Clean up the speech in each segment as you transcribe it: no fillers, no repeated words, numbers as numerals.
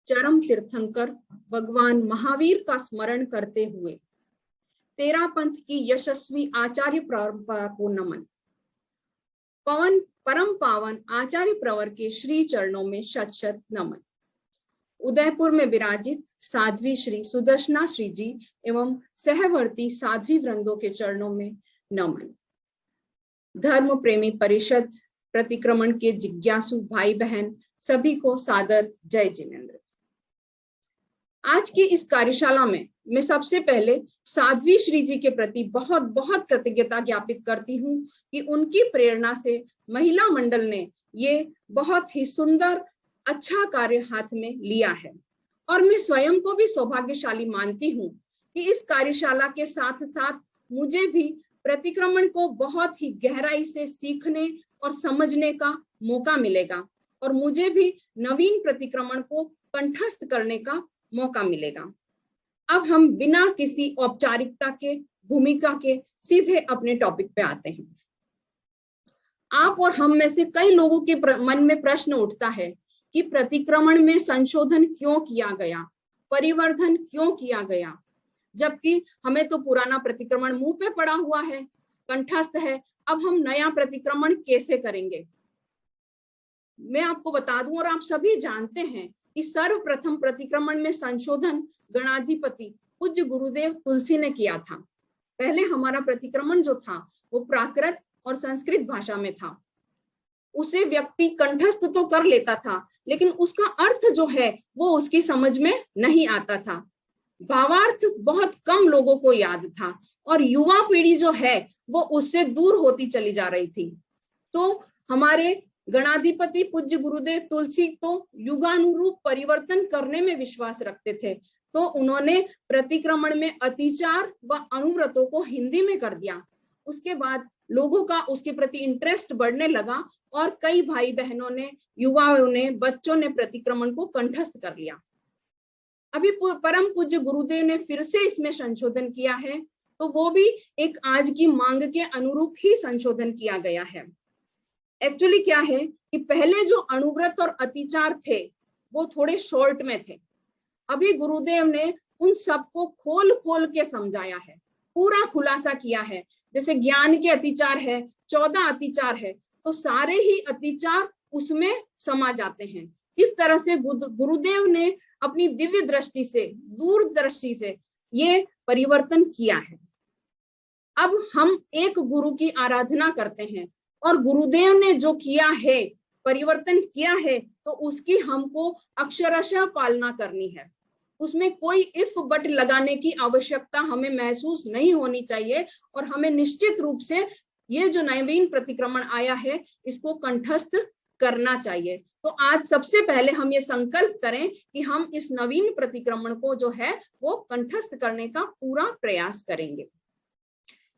चरम तीर्थंकर भगवान महावीर का स्मरण करते हुए तेरा पंथ की यशस्वी आचार्य परंपरा को नमन। परम पावन आचार्य प्रवर के श्री चरणों में शत शत नमन। उदयपुर में विराजित साध्वी श्री सुदर्शना श्री जी एवं सहवर्ती साध्वी वृंदों के चरणों में नमन। धर्म प्रेमी परिषद, प्रतिक्रमण के जिज्ञासु भाई बहन सभी को सादर जय जिनेंद्र। आज की इस कार्यशाला में मैं सबसे पहले साध्वी श्री जी के प्रति बहुत बहुत कृतज्ञता ज्ञापित करती हूँ कि उनकी प्रेरणा से महिला मंडल ने ये बहुत ही सुंदर अच्छा कार्य हाथ में लिया है और मैं स्वयं को भी सौभाग्यशाली मानती हूँ कि इस कार्यशाला के साथ साथ मुझे भी प्रतिक्रमण को बहुत ही गहराई से सीखने और समझने का मौका मिलेगा और मुझे भी नवीन प्रतिक्रमण को कंठस्थ करने का मौका मिलेगा। अब हम बिना किसी औपचारिकता के भूमिका के सीधे अपने टॉपिक पे आते हैं। आप और हम में से कई लोगों के मन में प्रश्न उठता है कि प्रतिक्रमण में संशोधन क्यों किया गया, परिवर्धन क्यों किया गया, जबकि हमें तो पुराना प्रतिक्रमण मुंह पे पड़ा हुआ है, कंठस्थ है। अब हम नया प्रतिक्रमण कैसे करेंगे? मैं आपको बता दूं और आप सभी जानते हैं कि सर्वप्रथम प्रतिक्रमण में संशोधन गणाधिपति पूज्य गुरुदेव तुलसी ने किया था। पहले हमारा प्रतिक्रमण जो था वो प्राकृत और संस्कृत भाषा में था। उसे व्यक्ति कंठस्थ तो कर लेता था लेकिन उसका अर्थ जो है वो उसकी समझ में नहीं आता था। भावार्थ बहुत कम लोगों को याद था और युवा पीढ़ी जो है वो उससे दूर होती चली जा रही थी। तो हमारे गणाधिपति पूज्य गुरुदेव तुलसी तो युगानुरूप परिवर्तन करने में विश्वास रखते थे, तो उन्होंने प्रतिक्रमण में अतिचार व अनुव्रतों को हिंदी में कर दिया। उसके बाद लोगों का उसके प्रति इंटरेस्ट बढ़ने लगा और कई भाई बहनों ने, युवाओं ने, बच्चों ने प्रतिक्रमण को कंठस्थ कर लिया। अभी परम पूज्य गुरुदेव ने फिर से इसमें संशोधन किया है, तो वो भी एक आज की मांग के अनुरूप ही संशोधन किया गया है। एक्चुअली क्या है कि पहले जो अनुव्रत और अतिचार थे वो थोड़े शॉर्ट में थे। अभी गुरुदेव ने उन सबको खोल खोल के समझाया है, पूरा खुलासा किया है। जैसे ज्ञान के अतिचार है, 14 अतिचार है, तो सारे ही अतिचार उसमें समा जाते हैं। इस तरह से गुरुदेव ने अपनी दिव्य दृष्टि से, दूरदर्शी से ये परिवर्तन किया है। अब हम एक गुरु की आराधना करते हैं और गुरुदेव ने जो किया है, परिवर्तन किया है, तो उसकी हमको अक्षरशः पालना करनी है। उसमें कोई इफ बट लगाने की आवश्यकता हमें महसूस नहीं होनी चाहिए और हमें निश्चित रूप से ये जो नवीन प्रतिक्रमण आया है इसको कंठस्थ करना चाहिए। तो आज सबसे पहले हम ये संकल्प करें कि हम इस नवीन प्रतिक्रमण को जो है वो कंठस्थ करने का पूरा प्रयास करेंगे।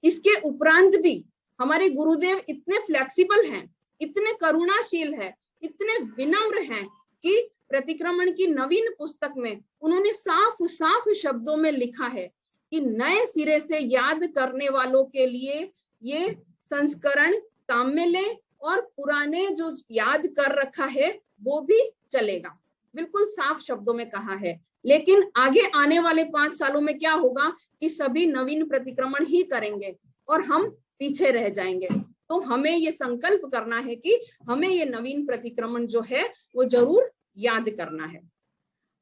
इसके उपरांत भी हमारे गुरुदेव इतने फ्लेक्सिबल हैं, इतने करुणाशील है, इतने विनम्र हैं कि प्रतिक्रमण की नवीन पुस्तक में उन्होंने साफ साफ शब्दों में लिखा है कि नए सिरे से याद करने वालों के लिए ये संस्करण काम में ले और पुराने जो याद कर रखा है वो भी चलेगा। बिल्कुल साफ शब्दों में कहा है। लेकिन आगे आने वाले 5 सालों में क्या होगा कि सभी नवीन प्रतिक्रमण ही करेंगे और हम पीछे रह जाएंगे। तो हमें ये संकल्प करना है कि हमें ये नवीन प्रतिक्रमण जो है वो जरूर याद करना है।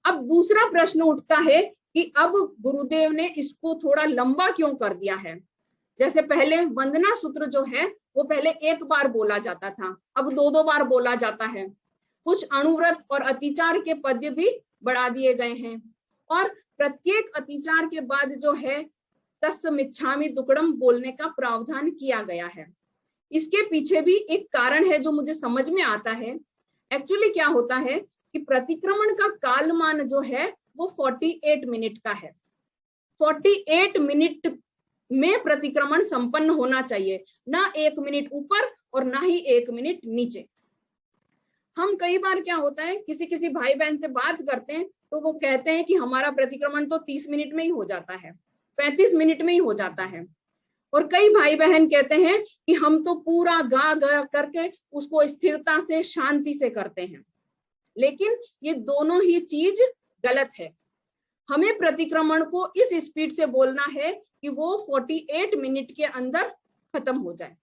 अब दूसरा प्रश्न उठता है कि अब गुरुदेव ने इसको थोड़ा लंबा क्यों कर दिया है। जैसे पहले वंदना सूत्र जो है वो पहले एक बार बोला जाता था, अब 2-2 बार बोला जाता है। कुछ अणुव्रत और अतिचार के पद्य भी बढ़ा दिए गए हैं और प्रत्येक अतिचार के बाद जो है तस्मिच्छामि दुक्कडम बोलने का प्रावधान किया गया है। इसके पीछे भी एक कारण है जो मुझे समझ में आता है। एक्चुअली क्या होता है कि प्रतिक्रमण का कालमान जो है वो 48 मिनट का है। 48 मिनट में प्रतिक्रमण संपन्न होना चाहिए, ना 1 मिनट ऊपर और ना ही 1 मिनट नीचे। हम कई बार क्या होता है किसी भाई बहन से बात करते हैं तो वो कहते हैं कि हमारा प्रतिक्रमण तो 30 मिनट में ही हो जाता है, 35 मिनट में ही हो जाता है। और कई भाई बहन कहते हैं कि हम तो पूरा गा गा करके उसको स्थिरता से, शांति से करते हैं। लेकिन ये दोनों ही चीज गलत है। हमें प्रतिक्रमण को इस स्पीड से बोलना है कि वो 48 मिनट के अंदर खत्म हो जाए।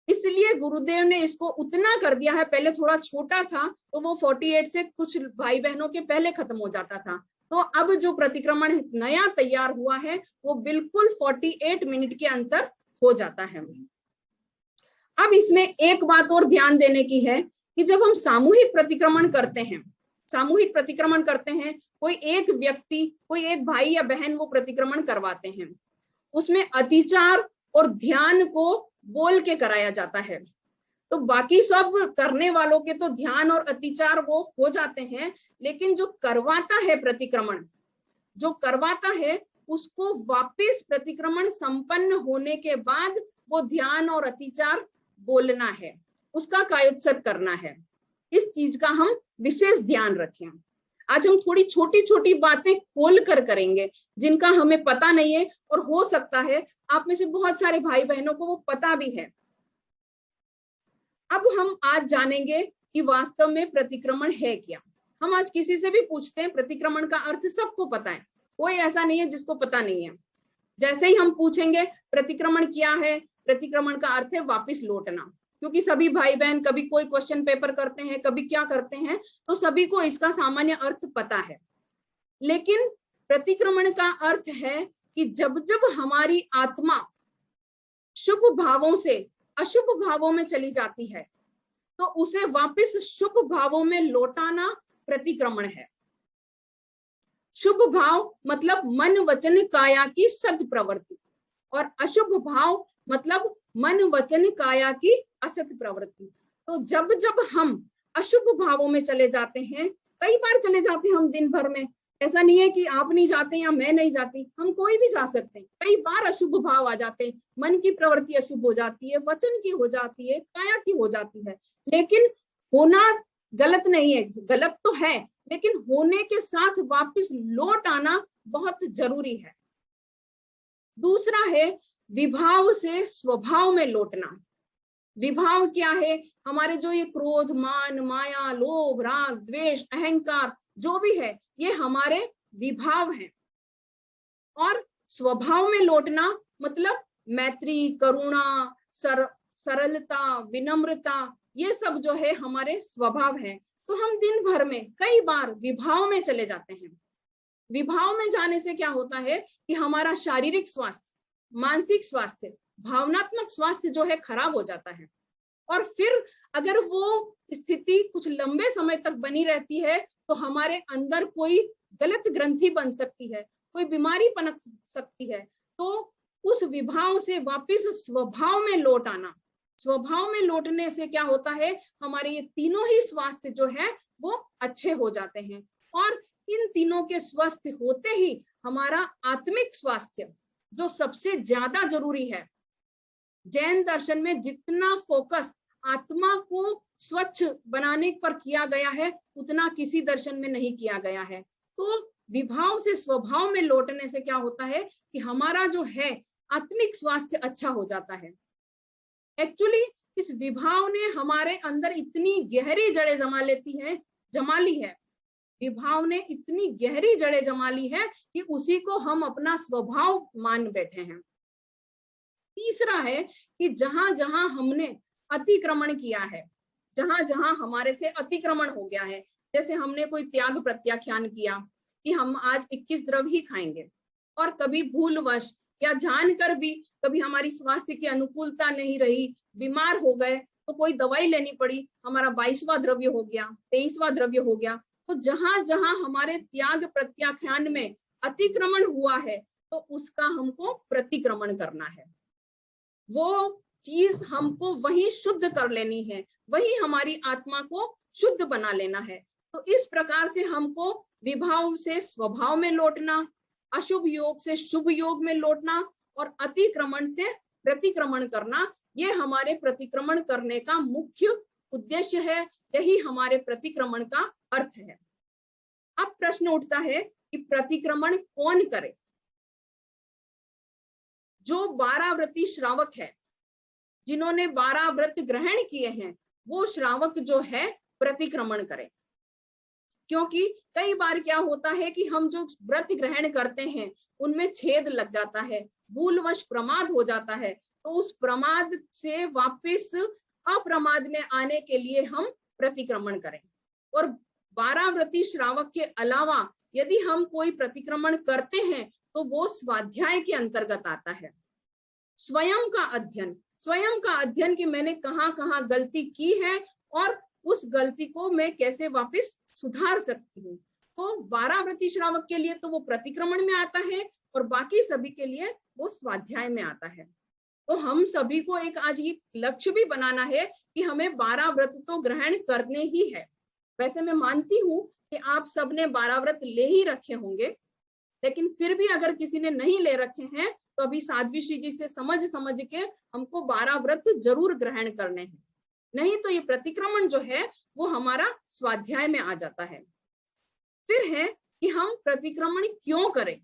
इसलिए गुरुदेव ने इसको उतना कर दिया है, पहले थोड़ा छोटा था तो वो 48 से कुछ भाई बहनों के पहले खत्म हो जाता था, तो अब जो प्रतिक्रमण नया तैयार हुआ है वो बिल्कुल 48 मिनट के अंदर हो जाता है। अब इसमें एक बात और ध्यान देने की है कि जब हम सामूहिक प्रतिक्रमण करते हैं, कोई एक व्यक्ति, कोई एक भाई या बहन वो प्रतिक्रमण करवाते हैं, उसमें अतिचार और ध्यान को बोल के कराया जाता है। तो बाकी सब करने वालों के तो ध्यान और अतिचार वो हो जाते हैं, लेकिन जो करवाता है प्रतिक्रमण, जो करवाता है उसको वापस प्रतिक्रमण संपन्न होने के बाद वो ध्यान और अतिचार बोलना है, उसका कायोत्सर्ग करना है। इस चीज का हम विशेष ध्यान रखें। आज हम थोड़ी छोटी छोटी बातें खोल कर करेंगे जिनका हमें पता नहीं है, और हो सकता है आप में से बहुत सारे भाई बहनों को वो पता भी है। अब हम आज जानेंगे कि वास्तव में प्रतिक्रमण है क्या। हम आज किसी से भी पूछते हैं, प्रतिक्रमण का अर्थ सबको पता है, कोई ऐसा नहीं है जिसको पता नहीं है। जैसे ही हम पूछेंगे प्रतिक्रमण क्या है, प्रतिक्रमण का अर्थ है वापिस लौटना, क्योंकि सभी भाई बहन कभी कोई क्वेश्चन पेपर करते हैं, कभी क्या करते हैं, तो सभी को इसका सामान्य अर्थ पता है। लेकिन प्रतिक्रमण का अर्थ है कि जब जब हमारी आत्मा शुभ भावों से अशुभ भावों में चली जाती है तो उसे वापस शुभ भावों में लौटाना प्रतिक्रमण है। शुभ भाव मतलब मन वचन काया की सद प्रवृत्ति, और अशुभ भाव मतलब मन वचन काया की असत प्रवृत्ति। तो जब जब हम अशुभ भावों में चले जाते हैं, कई बार चले जाते हैं हम दिन भर में, ऐसा नहीं है कि आप नहीं जाते या मैं नहीं जाती, हम कोई भी जा सकते हैं। कई बार अशुभ भाव आ जाते हैं, मन की प्रवृत्ति अशुभ हो जाती है, वचन की हो जाती है, काया की हो जाती है। लेकिन होना गलत नहीं है, गलत तो है, लेकिन होने के साथ वापस लौट आना बहुत जरूरी है। दूसरा है विभाव से स्वभाव में लौटना। विभाव क्या है? हमारे जो ये क्रोध, मान, माया, लोभ, राग, द्वेष, अहंकार जो भी है, ये हमारे विभाव हैं। और स्वभाव में लौटना मतलब मैत्री, करुणा, सरलता, विनम्रता, ये सब जो है हमारे स्वभाव है। तो हम दिन भर में कई बार विभाव में चले जाते हैं। विभाव में जाने से क्या होता है कि हमारा शारीरिक स्वास्थ्य, मानसिक स्वास्थ्य, भावनात्मक स्वास्थ्य जो है खराब हो जाता है। और फिर अगर वो स्थिति कुछ लंबे समय तक बनी रहती है तो हमारे अंदर कोई गलत ग्रंथि बन सकती है, कोई बीमारी पनप सकती है। तो उस विभाव से वापस स्वभाव में लौट आना, स्वभाव में लौटने से क्या होता है, हमारे ये तीनों ही स्वास्थ्य जो है वो अच्छे हो जाते हैं। और इन तीनों के स्वस्थ होते ही हमारा आत्मिक स्वास्थ्य जो सबसे ज्यादा जरूरी है, जैन दर्शन में जितना फोकस आत्मा को स्वच्छ बनाने पर किया गया है उतना किसी दर्शन में नहीं किया गया है। तो विभाव से स्वभाव में लौटने से क्या होता है कि हमारा जो है आत्मिक स्वास्थ्य अच्छा हो जाता है। एक्चुअली इस विभाव ने हमारे अंदर इतनी गहरी जड़ें जमा ली है, विभाव ने इतनी गहरी जड़ें जमा ली है कि उसी को हम अपना स्वभाव मान बैठे हैं। तीसरा है कि जहां जहां हमने अतिक्रमण किया है, जहां जहां हमारे से अतिक्रमण हो गया है, जैसे हमने कोई त्याग प्रत्याख्यान किया कि हम आज 21 द्रव्य ही खाएंगे, और कभी भूलवश या जानकर भी कभी हमारी स्वास्थ्य की अनुकूलता नहीं रही, बीमार हो गए तो कोई दवाई लेनी पड़ी, हमारा 22वां द्रव्य हो गया, 23वां द्रव्य हो गया। तो जहां जहां हमारे त्याग प्रत्याख्यान में अतिक्रमण हुआ है तो उसका हमको प्रतिक्रमण करना है। वो चीज हमको वही शुद्ध कर लेनी है, वही हमारी आत्मा को शुद्ध बना लेना है। तो इस प्रकार से हमको विभाव से स्वभाव में लौटना, अशुभ योग से शुभ योग में लौटना और अतिक्रमण से प्रतिक्रमण करना, ये हमारे प्रतिक्रमण करने का मुख्य उद्देश्य है, यही हमारे प्रतिक्रमण का अर्थ है। अब प्रश्न उठता है कि प्रतिक्रमण कौन करे? जो 12 व्रती श्रावक है, जिन्होंने 12 व्रत ग्रहण किए हैं, वो श्रावक जो है प्रतिक्रमण करें। क्योंकि कई बार क्या होता है कि हम जो व्रत ग्रहण करते हैं उनमें छेद लग जाता है, भूलवश प्रमाद हो जाता है, तो उस प्रमाद से वापस अप्रमाद में आने के लिए हम प्रतिक्रमण करें। और 12 व्रती श्रावक के अलावा यदि हम कोई प्रतिक्रमण करते हैं तो वो स्वाध्याय के अंतर्गत आता है। स्वयं का अध्ययन कि मैंने कहाँ गलती की है और उस गलती को मैं कैसे वापस सुधार सकती हूँ। तो 12 व्रती श्रावक के लिए तो वो प्रतिक्रमण में आता है और बाकी सभी के लिए वो स्वाध्याय में आता है। तो हम सभी को एक आज ये लक्ष्य भी बनाना है कि हमें 12 व्रत तो ग्रहण करने ही है। वैसे मैं मानती हूँ कि आप सबने 12 व्रत ले ही रखे होंगे, लेकिन फिर भी अगर किसी ने नहीं ले रखे हैं तो अभी साध्वी श्री जी से समझ के हमको 12 व्रत जरूर ग्रहण करने हैं, नहीं तो ये प्रतिक्रमण जो है वो हमारा स्वाध्याय में आ जाता है। फिर है कि हम प्रतिक्रमण क्यों करें।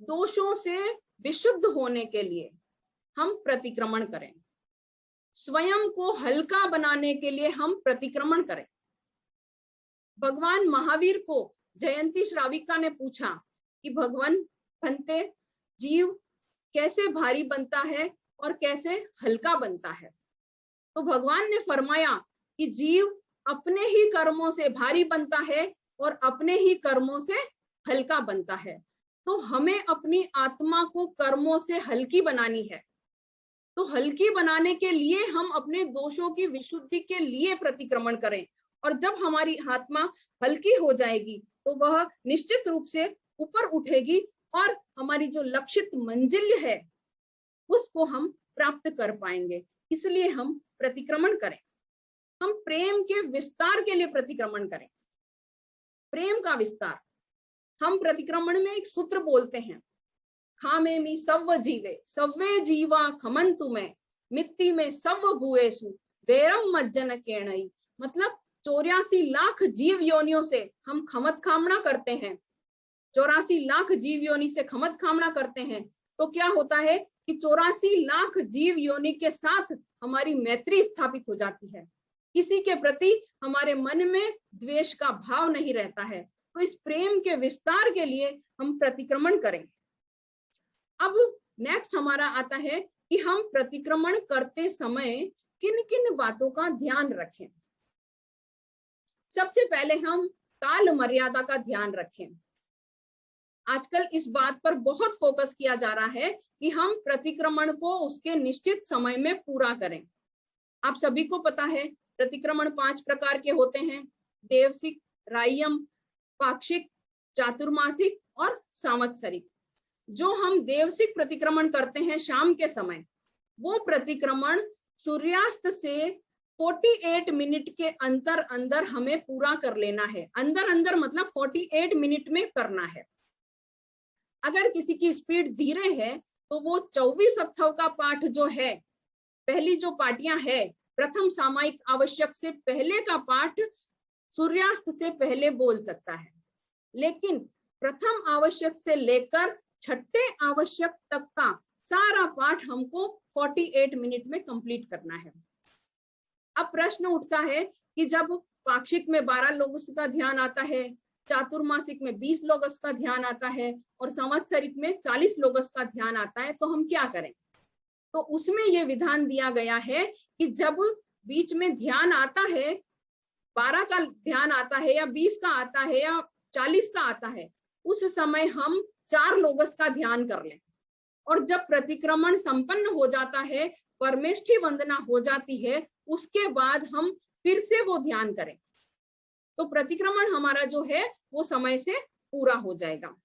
दोषों से विशुद्ध होने के लिए हम प्रतिक्रमण करें, स्वयं को हल्का बनाने के लिए हम प्रतिक्रमण करें। भगवान महावीर को जयंती श्राविका ने पूछा कि भगवान भंते जीव कैसे भारी बनता है और कैसे हल्का बनता है। तो भगवान ने फरमाया कि जीव अपने ही कर्मों से भारी बनता है और अपने ही कर्मों से हल्का बनता है। तो हमें अपनी आत्मा को कर्मों से हल्की बनानी है। तो हल्की बनाने के लिए हम अपने दोषों की विशुद्धि के लिए प्रतिक्रमण करें, और जब हमारी आत्मा हल्की हो जाएगी तो वह निश्चित रूप से ऊपर उठेगी और हमारी जो लक्षित मंजिल है उसको हम प्राप्त कर पाएंगे। इसलिए हम प्रतिक्रमण करें। हम प्रेम के विस्तार के लिए प्रतिक्रमण करें। प्रेम का विस्तार, हम प्रतिक्रमण में एक सूत्र बोलते हैं, खामे मी सव्व जीवे सव्वे जीवा खमंतु में मिट्टी में सव्व भूएसु वेरम मज्जन केणई। मतलब 84 लाख जीव योनियों से हम खमत खामना करते हैं, 84 लाख जीव योनि से खमत खामना करते हैं। तो क्या होता है कि 84 लाख जीव योनि के साथ हमारी मैत्री स्थापित हो जाती है, किसी के प्रति हमारे मन में द्वेष का भाव नहीं रहता है। तो इस प्रेम के विस्तार के लिए हम प्रतिक्रमण करें। अब नेक्स्ट हमारा आता है कि हम प्रतिक्रमण करते समय किन किन बातों का ध्यान रखें। सबसे पहले हम काल मर्यादा का ध्यान रखें। आजकल इस बात पर बहुत फोकस किया जा रहा है कि हम प्रतिक्रमण को उसके निश्चित समय में पूरा करें। आप सभी को पता है प्रतिक्रमण 5 प्रकार के होते हैं, देवसिक, रायम, पाक्षिक, चातुर्मासिक और सांवत्सरिक। जो हम देवसिक प्रतिक्रमण करते हैं शाम के समय, वो प्रतिक्रमण सूर्यास्त से 48 मिनट के अंदर अंदर हमें पूरा कर लेना है। अंदर अंदर मतलब 48 मिनट में करना है। अगर किसी की स्पीड धीरे है तो वो 24 अथर्व का पाठ जो है, पहली जो पाठियां है, प्रथम सामायिक आवश्यक से पहले का पाठ सूर्यास्त से पहले बोल सकता है, लेकिन प्रथम आवश्यक से लेकर छठे आवश्यक तक का सारा पाठ हमको 48 मिनट में कंप्लीट करना है। अब प्रश्न उठता है कि जब पाक्षिक में 12 लोगों का ध्यान आता है, चातुर्मासिक में 20 लोगों का ध्यान आता है और संवत्सरिक में 40 लोगों का ध्यान आता है, तो हम क्या करें। तो उसमें यह विधान दिया गया है कि जब बीच में ध्यान आता है, 12 का ध्यान आता है या 20 का आता है या 40 का आता है, उस समय हम 4 लोगों का ध्यान कर लें। और जब प्रतिक्रमण संपन्न हो जाता है, परमेष्ठी वंदना हो जाती है, उसके बाद हम फिर से वो ध्यान करें, तो प्रतिक्रमण हमारा जो है वो समय से पूरा हो जाएगा।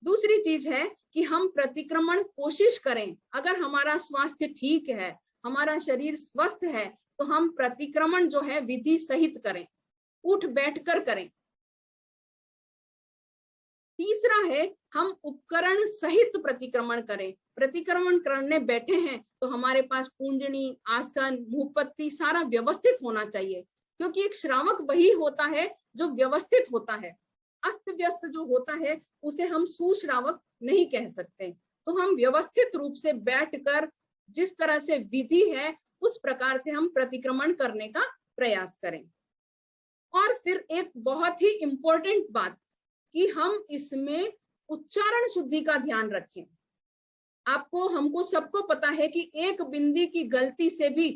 दूसरी चीज है कि हम प्रतिक्रमण कोशिश करें, अगर हमारा स्वास्थ्य ठीक है, हमारा शरीर स्वस्थ है, तो हम प्रतिक्रमण जो है विधि सहित करें, उठ बैठकर करें। तीसरा है हम उपकरण सहित प्रतिक्रमण करें। प्रतिक्रमण करने बैठे हैं तो हमारे पास पूंजनी, आसन, मुंहपत्ती सारा व्यवस्थित होना चाहिए, क्योंकि एक श्रावक वही होता है जो व्यवस्थित होता है। अस्त व्यस्त जो होता है उसे हम सुश्रावक नहीं कह सकते। तो हम व्यवस्थित रूप से बैठकर जिस तरह से विधि है उस प्रकार से हम प्रतिक्रमण करने का प्रयास करें। और फिर एक बहुत ही इंपॉर्टेंट बात कि हम इसमें उच्चारण शुद्धि का ध्यान रखें। आपको हमको सबको पता है कि एक बिंदी की गलती से भी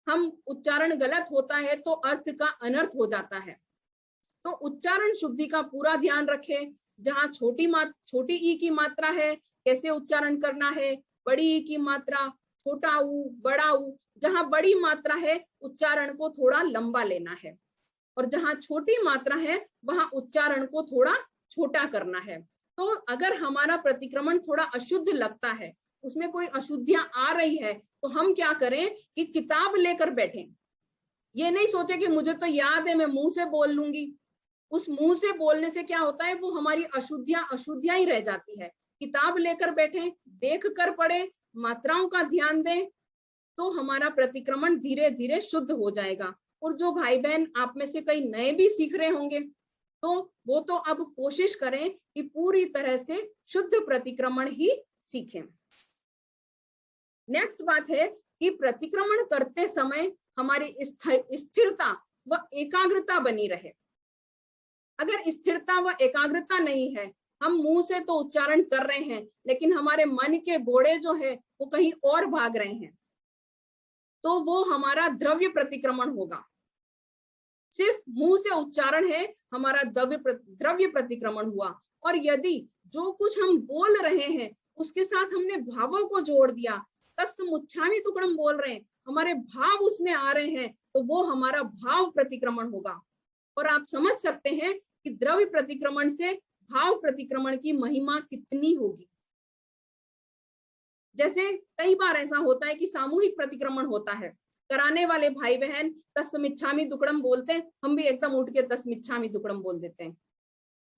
हम उच्चारण गलत होता है तो अर्थ का अनर्थ हो जाता है। तो उच्चारण शुद्धि का पूरा ध्यान रखें। जहां छोटी ई की मात्रा है कैसे उच्चारण करना है, बड़ी ई की मात्रा, छोटा ऊ, बड़ा ऊ, जहां बड़ी मात्रा है उच्चारण को थोड़ा लंबा लेना है, और जहां छोटी मात्रा है वहां उच्चारण को थोड़ा छोटा करना है। तो अगर हमारा प्रतिक्रमण थोड़ा अशुद्ध लगता है, उसमें कोई अशुद्धियां आ रही है, तो हम क्या करें कि किताब लेकर बैठें। ये नहीं सोचे कि मुझे तो याद है, मैं मुंह से बोल लूंगी। उस मुंह से बोलने से क्या होता है, वो हमारी अशुद्धियां ही रह जाती है। किताब लेकर बैठें, देख कर पढ़ें, मात्राओं का ध्यान दें, तो हमारा प्रतिक्रमण धीरे धीरे शुद्ध हो जाएगा। और जो भाई बहन आप में से कई नए भी सीख रहे होंगे, तो वो तो अब कोशिश करें कि पूरी तरह से शुद्ध प्रतिक्रमण ही सीखें। नेक्स्ट बात है कि प्रतिक्रमण करते समय हमारी स्थिरता व एकाग्रता बनी रहे। अगर स्थिरता व एकाग्रता नहीं है, हम मुंह से तो उच्चारण कर रहे हैं लेकिन हमारे मन के घोड़े जो है वो कहीं और भाग रहे हैं, तो वो हमारा द्रव्य प्रतिक्रमण होगा। सिर्फ मुंह से उच्चारण है, हमारा द्रव्य प्रतिक्रमण हुआ। और यदि जो कुछ हम बोल रहे हैं उसके साथ हमने भावों को जोड़ दिया, तस्मुच्छामि तुकड़म बोल रहे हैं, हमारे भाव उसमें आ रहे हैं, तो वो हमारा भाव प्रतिक्रमण होगा। और आप समझ सकते हैं कि द्रव्य प्रतिक्रमण से भाव प्रतिक्रमण की महिमा कितनी होगी। जैसे कई बार ऐसा होता है कि सामूहिक प्रतिक्रमण होता है, कराने वाले भाई बहन तस्मिच्छामि दुक्कड़म बोलते हैं, हम भी एकदम उठ के तस्मिच्छामि दुक्कड़म बोल देते हैं,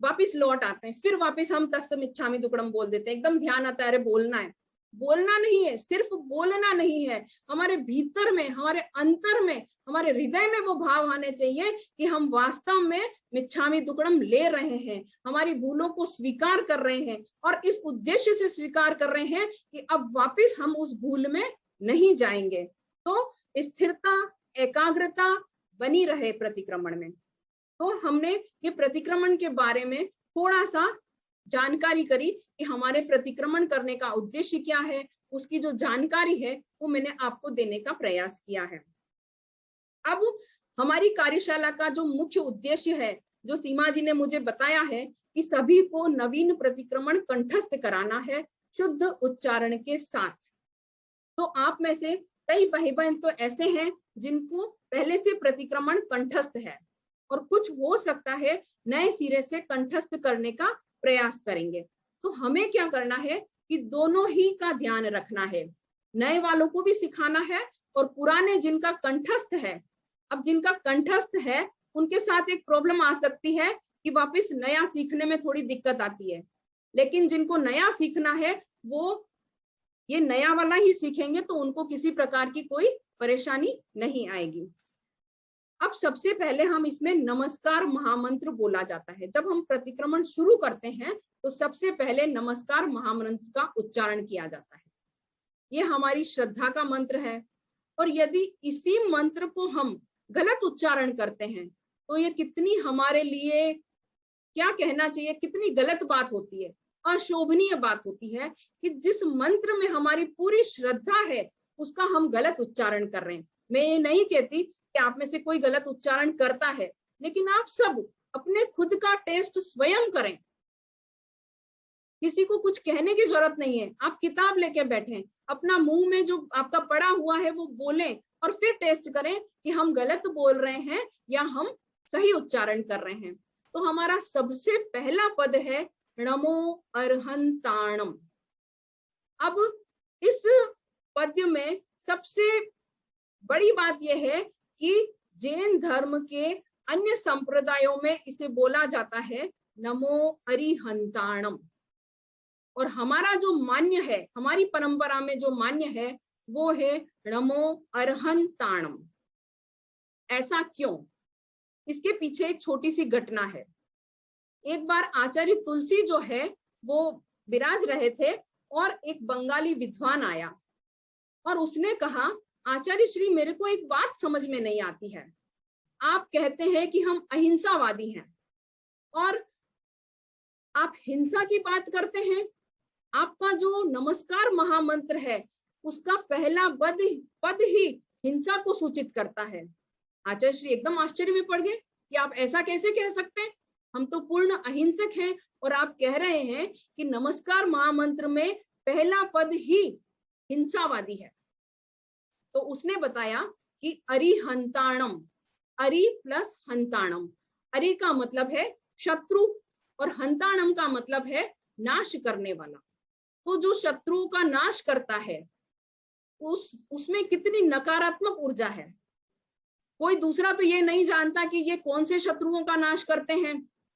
वापिस लौट आते हैं, फिर वापिस हम तस्मिच्छामि दुक्कड़म बोल देते हैं। एकदम ध्यान आता है, अरे बोलना है। बोलना नहीं है, सिर्फ बोलना नहीं है, हमारे भीतर में, हमारे अंतर में, हमारे हृदय में वो भाव आने चाहिए कि हम वास्तव में मिच्छामि दुक्कड़म ले रहे हैं, हमारी भूलों को स्वीकार कर रहे हैं, और इस उद्देश्य से स्वीकार कर रहे हैं कि अब वापिस हम उस भूल में नहीं जाएंगे। तो स्थिरता, एकाग्रता बनी रहे प्रतिक्रमण में। तो हमने ये प्रतिक्रमण के बारे में थोड़ा सा जानकारी करी कि हमारे प्रतिक्रमण करने का उद्देश्य क्या है, उसकी जो जानकारी है वो मैंने आपको देने का प्रयास किया है। अब हमारी कार्यशाला का जो मुख्य उद्देश्य है, जो सीमा जी ने मुझे बताया है कि सभी को नवीन प्रतिक्रमण कंठस्थ कराना है शुद्ध उच्चारण के साथ। तो आप में से कई भाई बहन तो ऐसे हैं जिनको पहले से प्रतिक्रमण कंठस्थ है, और कुछ हो सकता है नए सिरे से कंठस्थ करने का प्रयास करेंगे। तो हमें क्या करना है कि दोनों ही का ध्यान रखना है, नए वालों को भी सिखाना है और पुराने जिनका कंठस्थ है। अब जिनका कंठस्थ है उनके साथ एक प्रॉब्लम आ सकती है कि वापस नया सीखने में थोड़ी दिक्कत आती है, लेकिन जिनको नया सीखना है वो ये नया वाला ही सीखेंगे, तो उनको किसी प्रकार की कोई परेशानी नहीं आएगी। अब सबसे पहले हम इसमें नमस्कार महामंत्र बोला जाता है। जब हम प्रतिक्रमण शुरू करते हैं तो सबसे पहले नमस्कार महामंत्र का उच्चारण किया जाता है। ये हमारी श्रद्धा का मंत्र है, और यदि इसी मंत्र को हम गलत उच्चारण करते हैं तो ये कितनी हमारे लिए, क्या कहना चाहिए, कितनी गलत बात होती है, अशोभनीय बात होती है कि जिस मंत्र में हमारी पूरी श्रद्धा है उसका हम गलत उच्चारण कर रहे हैं। मैं ये नहीं कहती कि आप में से कोई गलत उच्चारण करता है, लेकिन आप सब अपने खुद का टेस्ट स्वयं करें। किसी को कुछ कहने की जरूरत नहीं है, आप किताब लेके बैठें, अपना मुंह में जो आपका पड़ा हुआ है वो बोलें, और फिर टेस्ट करें कि हम गलत बोल रहे हैं या हम सही उच्चारण कर रहे हैं। तो हमारा सबसे पहला पद है नमो अर्हंताणम। अब इस पद्य में सबसे बड़ी बात यह है कि जैन धर्म के अन्य संप्रदायों में इसे बोला जाता है नमो अरिहंताणम, और हमारा जो मान्य है, हमारी परंपरा में जो मान्य है वो है नमो अर्हंताणम। ऐसा क्यों? इसके पीछे एक छोटी सी घटना है। एक बार आचार्य तुलसी जो है वो विराज रहे थे, और एक बंगाली विद्वान आया और उसने कहा, आचार्य श्री मेरे को एक बात समझ में नहीं आती है, आप कहते हैं कि हम अहिंसावादी हैं और आप हिंसा की बात करते हैं। आपका जो नमस्कार महामंत्र है उसका पहला पद ही हिंसा को सूचित करता है। आचार्य श्री एकदम आश्चर्य में पड़ गए कि आप ऐसा कैसे कह सकते हैं, हम तो पूर्ण अहिंसक हैं और आप कह रहे हैं कि नमस्कार महामंत्र में पहला पद ही हिंसावादी है। तो उसने बताया कि अरिहंताणम, अरि प्लस हंताणम, अरि का मतलब है शत्रु और हंताणम का मतलब है नाश करने वाला। तो जो शत्रुओं का नाश करता है उसमें कितनी नकारात्मक ऊर्जा है। कोई दूसरा तो ये नहीं जानता कि ये कौन से शत्रुओं का नाश करते हैं,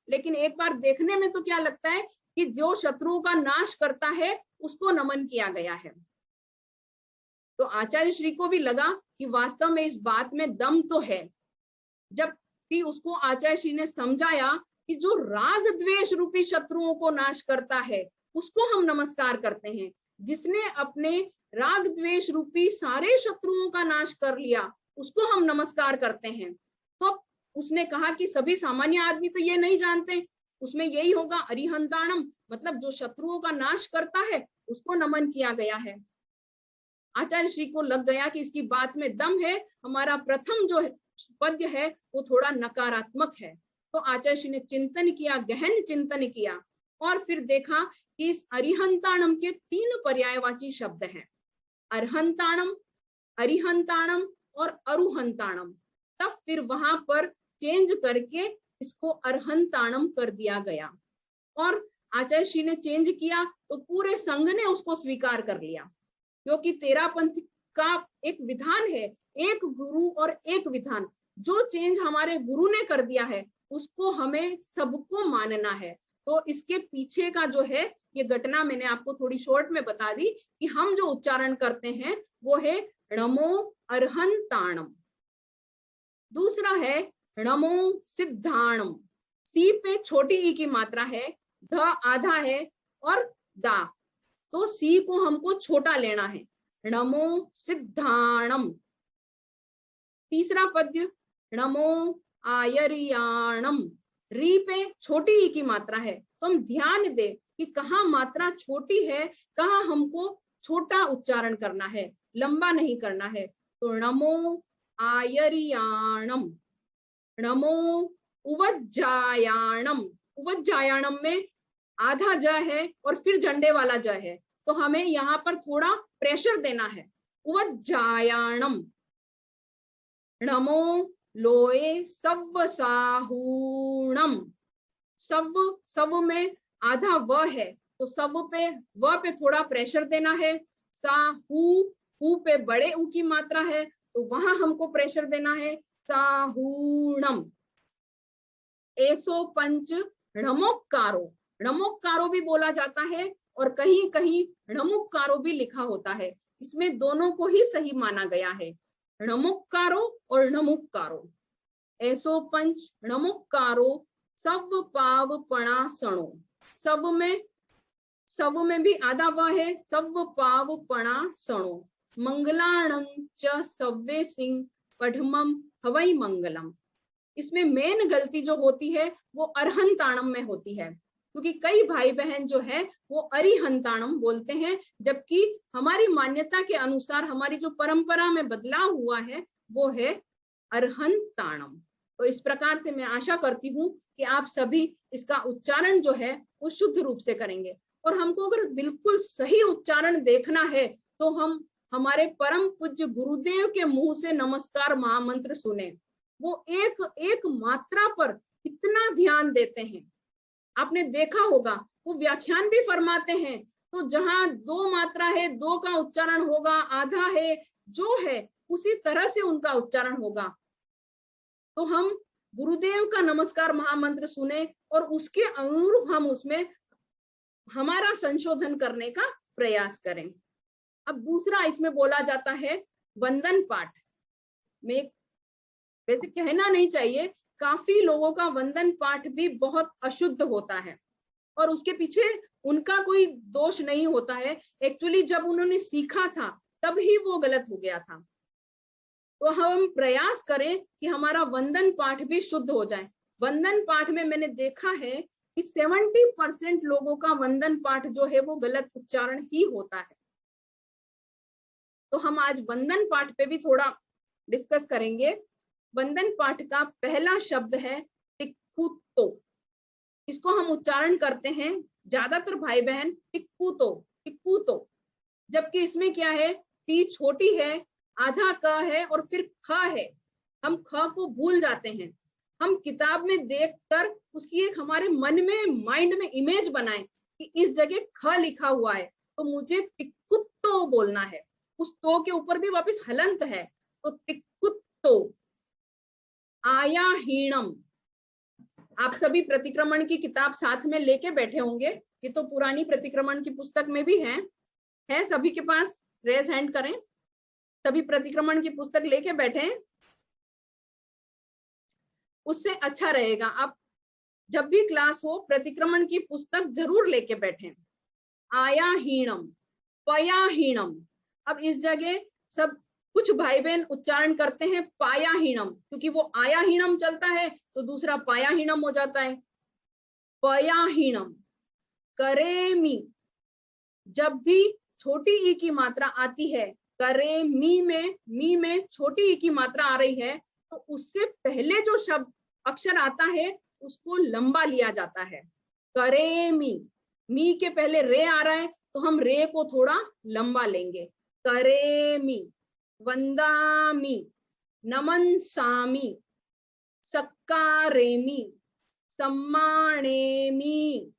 लेकिन एक बार देखने में तो क्या लगता है कि जो शत्रुओं का नाश करता है उसको नमन किया गया है। तो आचार्य श्री को भी लगा कि वास्तव में इस बात में दम तो है। जब भी उसको आचार्य श्री ने समझाया कि जो राग द्वेष रूपी शत्रुओं को नाश करता है उसको हम नमस्कार करते हैं, जिसने अपने राग द्वेष रूपी सारे शत्रुओं का नाश कर लिया उसको हम नमस्कार करते हैं। तो उसने कहा कि सभी सामान्य आदमी तो ये नहीं जानते, उसमें यही होगा अरिहंताणम, मतलब जो शत्रुओं का नाश करता है उसको नमन किया गया है। आचार्य श्री को लग गया कि इसकी बात में दम है, हमारा प्रथम जो पद्य है वो थोड़ा नकारात्मक है। तो आचार्य श्री ने चिंतन किया, गहन चिंतन किया और फिर देखा कि इस अरिहंताणम के 3 पर्यायवाची शब्द हैं, अर्हंताणम, अरिहंताणम और अरुहंताणम। तब फिर वहां पर चेंज करके इसको अर्हंताणम कर दिया गया और आचार्य श्री ने चेंज किया तो पूरे संघ ने उसको स्वीकार कर लिया, क्योंकि तेरापंथ का एक विधान है, एक गुरु और एक विधान। जो चेंज हमारे गुरु ने कर दिया है उसको हमें सबको मानना है। तो इसके पीछे का जो है ये घटना मैंने आपको थोड़ी शॉर्ट में बता दी कि हम जो उच्चारण करते हैं वो है णमो अर्हंताणम। दूसरा है णमो सिद्धाणम। सी पे छोटी ई की मात्रा है, ध आधा है और दा, तो सी को हमको छोटा लेना है, णमो सिद्धाणम। तीसरा पद्य णमो आयरियाणम। री पे छोटी ई की मात्रा है, तो हम ध्यान दे कि कहाँ मात्रा छोटी है, कहाँ हमको छोटा उच्चारण करना है, लंबा नहीं करना है। तो णमो आयरियाणम, णमो उवज्जायाणम। उवज्जायाणम में आधा ज है और फिर झंडे वाला ज है, तो हमें यहाँ पर थोड़ा प्रेशर देना है, उवज्जायाणम। णमो लोए सव्वसाहूणम। सव में आधा व है, तो व पे थोड़ा प्रेशर देना है। हु पे बड़े ऊ की मात्रा है, तो वहां हमको प्रेशर देना है, साहूणम। एसो पंच णमोक्कारो। णमोक्कारो भी बोला जाता है और कहीं कहीं णमुक्कारो भी लिखा होता है, इसमें दोनों को ही सही माना गया है, णमुक्कारो और णमुक्कारो। ऐसो पंच णमुक्कारो सव पाव पणा सणो। सब में भी आधा व है, सव पाव पणा सणो। मंगलाणं च सव्वे सिंह पढ़मम हवई मंगलम। इसमें मेन गलती जो होती है वो अर्हंताणम में होती है, क्योंकि कई भाई बहन जो है वो अरिहंताणम बोलते हैं, जबकि हमारी मान्यता के अनुसार हमारी जो परंपरा में बदलाव हुआ है वो है अर्हंताणम। तो इस प्रकार से मैं आशा करती हूँ कि आप सभी इसका उच्चारण जो है वो शुद्ध रूप से करेंगे। और हमको अगर बिल्कुल सही उच्चारण देखना है तो हम हमारे परम पूज्य गुरुदेव के मुंह से नमस्कार महामंत्र सुने। वो एक एक मात्रा पर इतना ध्यान देते हैं, आपने देखा होगा वो व्याख्यान भी फरमाते हैं, तो जहां 2 मात्रा है 2 का उच्चारण होगा, आधा है जो है उसी तरह से उनका उच्चारण होगा। तो हम गुरुदेव का नमस्कार महामंत्र सुने और उसके अनुरूप हम उसमें हमारा संशोधन करने का प्रयास करें। अब दूसरा इसमें बोला जाता है वंदन पाठ में। वैसे कहना नहीं चाहिए, काफी लोगों का वंदन पाठ भी बहुत अशुद्ध होता है और उसके पीछे उनका कोई दोष नहीं होता है। एक्चुअली जब उन्होंने सीखा था तब ही वो गलत हो गया था। तो हम प्रयास करें कि हमारा वंदन पाठ भी शुद्ध हो जाए। वंदन पाठ में मैंने देखा है कि 70% लोगों का वंदन पाठ जो है वो गलत उच्चारण ही होता है। तो हम आज वंदन पाठ पे भी थोड़ा डिस्कस करेंगे। वंदन पाठ का पहला शब्द है टिक्कुतो। इसको हम उच्चारण करते हैं ज्यादातर भाई बहन टिक्कुतो, टिक्कुतो। जबकि इसमें क्या है, टी छोटी है, आधा क है और फिर ख है। हम ख को भूल जाते हैं। हम किताब में देखकर उसकी एक हमारे मन में, माइंड में इमेज बनाएं कि इस जगह ख लिखा हुआ है तो मुझे टिक्कुतो बोलना है। उस तो के ऊपर भी वापस हलंत है, तो टिक्कुतो। आयाहीणम। आप सभी प्रतिक्रमण की किताब साथ में लेके बैठे होंगे। ये तो पुरानी प्रतिक्रमण की पुस्तक में भी है सभी के पास? रेज हैंड करें। सभी प्रतिक्रमण की पुस्तक लेके बैठे हैं? उससे अच्छा रहेगा आप जब भी क्लास हो प्रतिक्रमण की पुस्तक जरूर लेके बैठे। आयाहीणम, पयाहीणम। अब इस जगह सब कुछ भाई बहन उच्चारण करते हैं पायाहीणम, क्योंकि वो आयाहीणम चलता है तो दूसरा पायाहीणम हो जाता है। पयाहीणम। करेमी। जब भी छोटी ई की मात्रा आती है, करे मी में छोटी ई की मात्रा आ रही है, तो उससे पहले जो शब्द अक्षर आता है उसको लंबा लिया जाता है। करेमी। मी के पहले रे आ रहा है तो हम रे को थोड़ा लंबा लेंगे। करेमी। वंदामी, नमनसामी, सक्कारेमी, सम्मानेमी।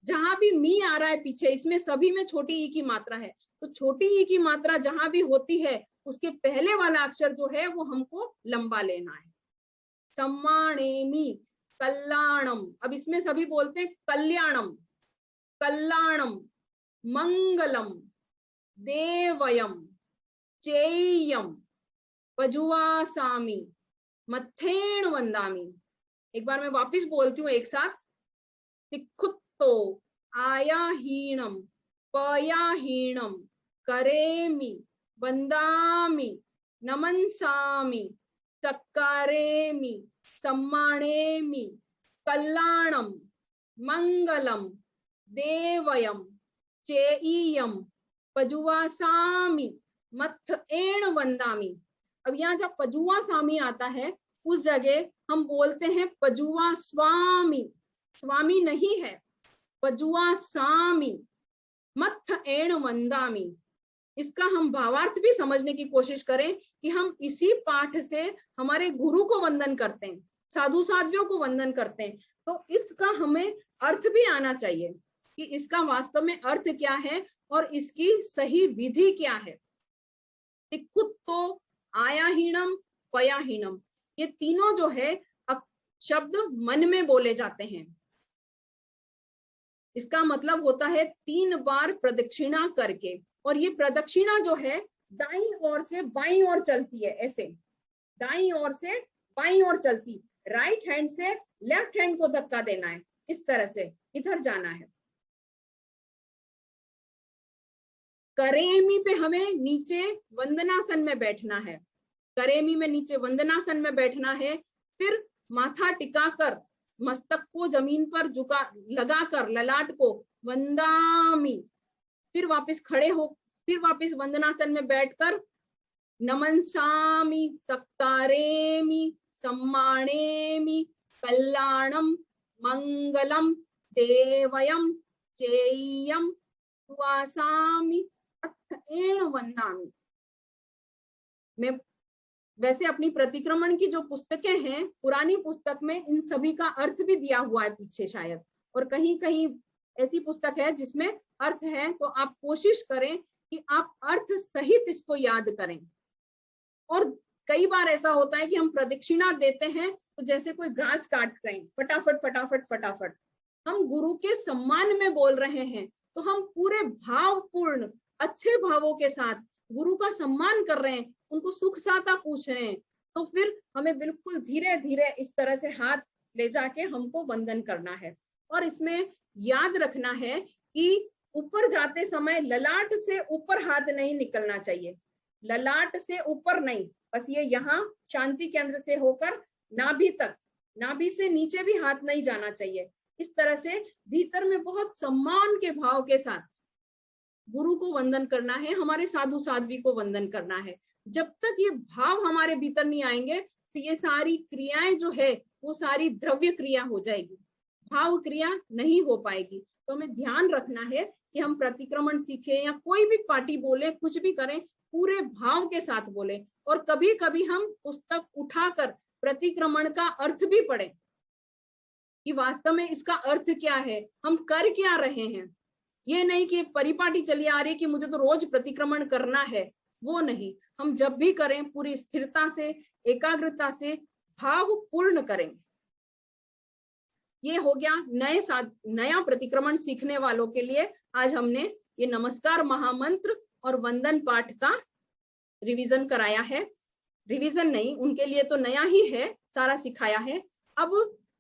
जहां भी मी आ रहा है पीछे, इसमें सभी में छोटी ई की मात्रा है, तो छोटी ई की मात्रा जहां भी होती है उसके पहले वाला अक्षर जो है वो हमको लंबा लेना है। सम्मानेमी। कल्याणम। अब इसमें सभी बोलते हैं कल्याणम, कल्याणम, मंगलम, देवयम, चेयम, पजुवासामी, मथेण वंदामी। एक बार मैं वापिस बोलती हूँ एक साथ। तिखुत्तो, आयाहीणम, पयाहीणम, करेमि, वंदामि, नमनसामि, सक्कारेमि, सम्मानेमि, कल्याणम, मंगलम, देवयम, चेयम, पजुवासामि, मथेण वंदामि। अब यहाँ जब पजुवासामि आता है उस जगह हम बोलते हैं पजुवा स्वामी। स्वामी नहीं है, पजुवासामि, मथेण वंदामि। इसका हम भावार्थ भी समझने की कोशिश करें कि हम इसी पाठ से हमारे गुरु को वंदन करते हैं, साधु साध्वियों को वंदन करते हैं, तो इसका हमें अर्थ भी आना चाहिए कि इसका वास्तव में अर्थ क्या है और इसकी सही विधि क्या है। तिक्कुत्तो, आयाहीणम, पयाहीणम, ये तीनों जो है शब्द मन में बोले जाते हैं। इसका मतलब होता है 3 बार प्रदक्षिणा करके, और ये प्रदक्षिणा जो है दाईं ओर से बाईं ओर चलती है, ऐसे दाईं ओर से बाईं ओर चलती। राइट हैंड से लेफ्ट हैंड को धक्का देना है, इस तरह से इधर जाना है। करेमी पे हमें नीचे वंदनासन में बैठना है। करेमी में नीचे वंदनासन में बैठना है। फिर माथा टिकाकर मस्तक को जमीन पर झुका लगाकर ललाट को वंदामि। फिर वापस खड़े हो, फिर वापस वंदनासन में बैठकर नमनसामि, सक्कारेमि, सम्मानेमि, कल्याणम, मंगलम, देवयम, चेयम, वासामि, मथेण वंदामि। मैं वैसे अपनी प्रतिक्रमण की जो पुस्तकें हैं, पुरानी पुस्तक में इन सभी का अर्थ भी दिया हुआ है पीछे शायद, और कहीं कहीं ऐसी पुस्तक है जिसमें अर्थ है, तो आप कोशिश करें कि आप अर्थ सहित इसको याद करें। और कई बार ऐसा होता है कि हम प्रदक्षिणा देते हैं तो जैसे कोई घास काट रहे हैं, फटाफट फटाफट फटाफट, हम गुरु के सम्मान में बोल रहे हैं, तो हम पूरे भावपूर्ण अच्छे भावों के साथ गुरु का सम्मान कर रहे हैं, उनको सुख साता पूछ रहे हैं, तो फिर हमें बिल्कुल धीरे धीरे इस तरह से हाथ ले जाके हमको वंदन करना है। और इसमें याद रखना है कि ऊपर जाते समय ललाट से ऊपर हाथ नहीं निकलना चाहिए, ललाट से ऊपर नहीं, बस ये यहाँ शांति केंद्र से होकर नाभि तक, नाभि से नीचे भी हाथ नहीं जाना चाहिए। इस तरह से भीतर में बहुत सम्मान के भाव के साथ गुरु को वंदन करना है, हमारे साधु साध्वी को वंदन करना है। जब तक ये भाव हमारे भीतर नहीं आएंगे तो ये सारी क्रियाएं जो है वो सारी द्रव्य क्रिया हो जाएगी, भाव क्रिया नहीं हो पाएगी। तो हमें ध्यान रखना है कि हम प्रतिक्रमण सीखे या कोई भी पार्टी बोले, कुछ भी करें, पूरे भाव के साथ बोले। और कभी कभी हम पुस्तक उठाकर प्रतिक्रमण का अर्थ भी पढ़ें कि वास्तव में इसका अर्थ क्या है, हम कर क्या रहे हैं। ये नहीं कि एक परिपाटी चली आ रही है कि मुझे तो रोज प्रतिक्रमण करना है, वो नहीं। हम जब भी करें पूरी स्थिरता से, एकाग्रता से, भाव पूर्ण करें। ये हो गया नया प्रतिक्रमण सीखने वालों के लिए। आज हमने ये नमस्कार महामंत्र और वंदन पाठ का रिवीजन कराया है। रिवीजन नहीं, उनके लिए तो नया ही है, सारा सिखाया है। अब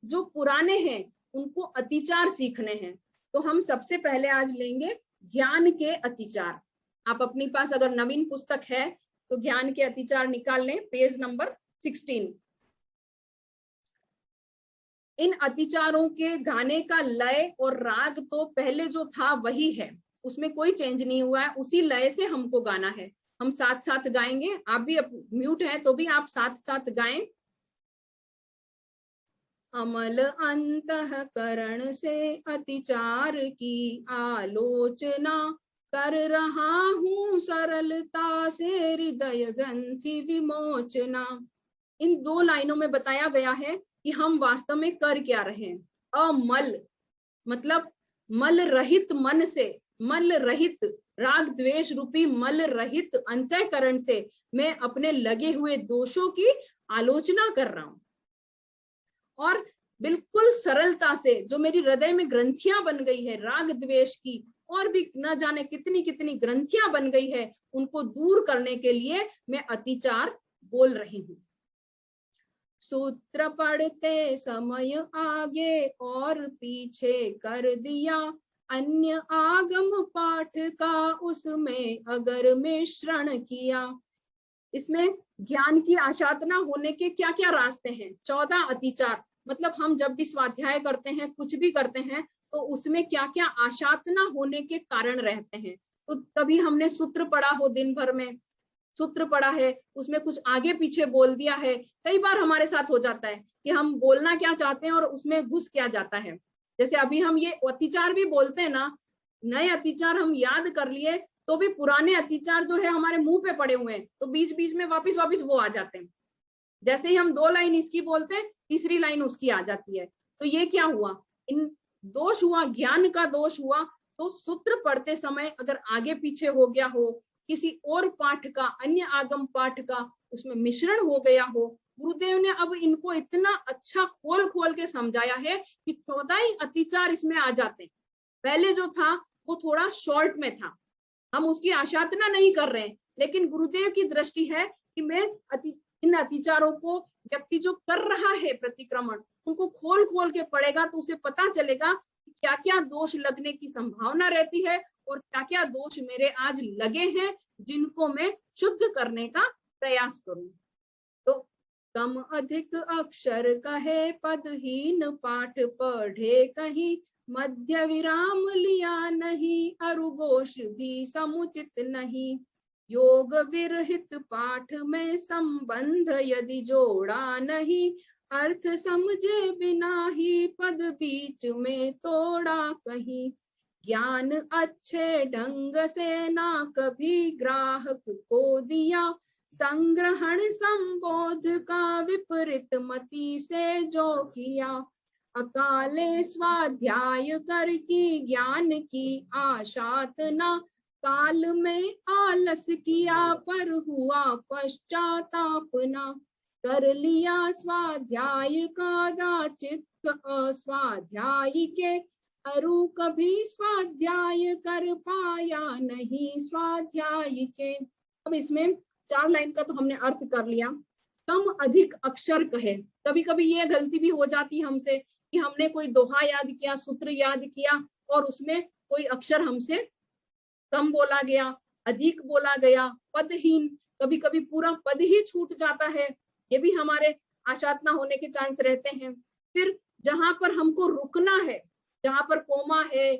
जो पुराने हैं उनको अतिचार सीखने हैं। तो हम सबसे पहले आज लेंगे ज्ञान के अतिचार। आप अपनी पास अगर नवीन पुस्तक है तो ज्ञान के अतिचार निकाल लें, पेज नंबर 16। इन अतिचारों के गाने का लय और राग तो पहले जो था वही है, उसमें कोई चेंज नहीं हुआ है, उसी लय से हमको गाना है। हम साथ साथ गाएंगे, आप भी म्यूट हैं तो भी आप साथ साथ गाएं। अमल अंतःकरण से अतिचार की आलोचना कर रहा हूँ सरलता से हृदय ग्रंथि विमोचना। इन दो लाइनों में बताया गया है कि हम वास्तव में कर क्या रहे हैं। अमल मतलब मल रहित मन से, मल रहित राग द्वेष रूपी मल रहित अंतःकरण से मैं अपने लगे हुए दोषों की आलोचना कर रहा हूं और बिल्कुल सरलता से जो मेरी हृदय में ग्रंथियां बन गई है राग द्वेष की, और भी न जाने कितनी कितनी ग्रंथियां बन गई है, उनको दूर करने के लिए मैं अतिचार बोल रही हूं। सूत्र पढ़ते समय आगे और पीछे कर दिया, अन्य आगम पाठ का उसमें अगर मिश्रण किया। इसमें ज्ञान की आशातना होने के क्या क्या रास्ते हैं। 14 अतिचार, मतलब हम जब भी स्वाध्याय करते हैं, कुछ भी करते हैं, तो उसमें क्या क्या आशातना होने के कारण रहते हैं। तो कभी हमने सूत्र पढ़ा हो, दिन भर में सूत्र पढ़ा है, उसमें कुछ आगे पीछे बोल दिया है। कई बार हमारे साथ हो जाता है कि हम बोलना क्या चाहते हैं और उसमें घुस क्या जाता है। जैसे अभी हम ये अतिचार भी बोलते हैं ना, नए अतिचार हम याद कर लिए तो भी पुराने अतिचार जो है हमारे मुंह पे पड़े हुए हैं, तो बीच बीच में वापिस वो आ जाते हैं। जैसे ही हम 2 लाइन इसकी बोलते हैं, तीसरी लाइन उसकी आ जाती है। तो ये क्या हुआ, इन दोष हुआ, ज्ञान का दोष हुआ। तो सूत्र पढ़ते समय अगर आगे पीछे हो गया हो, किसी और पाठ का, अन्य आगम पाठ का उसमें मिश्रण हो गया हो, गुरुदेव ने अब इनको इतना अच्छा खोल खोल के समझाया है कि 14 ही अतिचार इसमें आ जाते हैं। पहले जो था वो थोड़ा शॉर्ट में था, हम उसकी आशातना नहीं कर रहे हैं, लेकिन गुरुदेव की दृष्टि है कि मैं इन अतिचारों को व्यक्ति जो कर रहा है प्रतिक्रमण, उनको खोल खोल के पढ़ेगा तो उसे पता चलेगा कि क्या क्या दोष लगने की संभावना रहती है और क्या क्या दोष मेरे आज लगे हैं जिनको मैं शुद्ध करने का प्रयास करूं। तो कम अधिक अक्षर कहे पदहीन पाठ पढ़े कहीं, मध्य विराम लिया नहीं अरुघोष भी समुचित नहीं। योग विरहित पाठ में संबंध यदि जोड़ा नहीं, अर्थ समझे बिना ही पद बीच में तोड़ा कहीं। ज्ञान अच्छे ढंग से ना कभी ग्राहक को दिया, संग्रहण संबोध का विपरीत मति से जो किया। अकाले स्वाध्याय कर की ज्ञान की आशात ना, काल में आलस किया पर हुआ पश्चाताप ना। कर लिया स्वाध्याय का चित्त अस्वाध्याय के, अरु कभी स्वाध्याय कर पाया नहीं स्वाध्याय के। अब इसमें 4 लाइन का तो हमने अर्थ कर लिया। कम अधिक अक्षर कहे, कभी कभी ये गलती भी हो जाती हमसे कि हमने कोई दोहा याद किया, सूत्र याद किया और उसमें कोई अक्षर हमसे कम बोला गया, अधिक बोला गया, पदहीन, कभी कभी पूरा पद ही छूट जाता है, ये भी हमारे आशातना होने के चांस रहते हैं। फिर जहां पर हमको रुकना है, जहां पर कोमा है,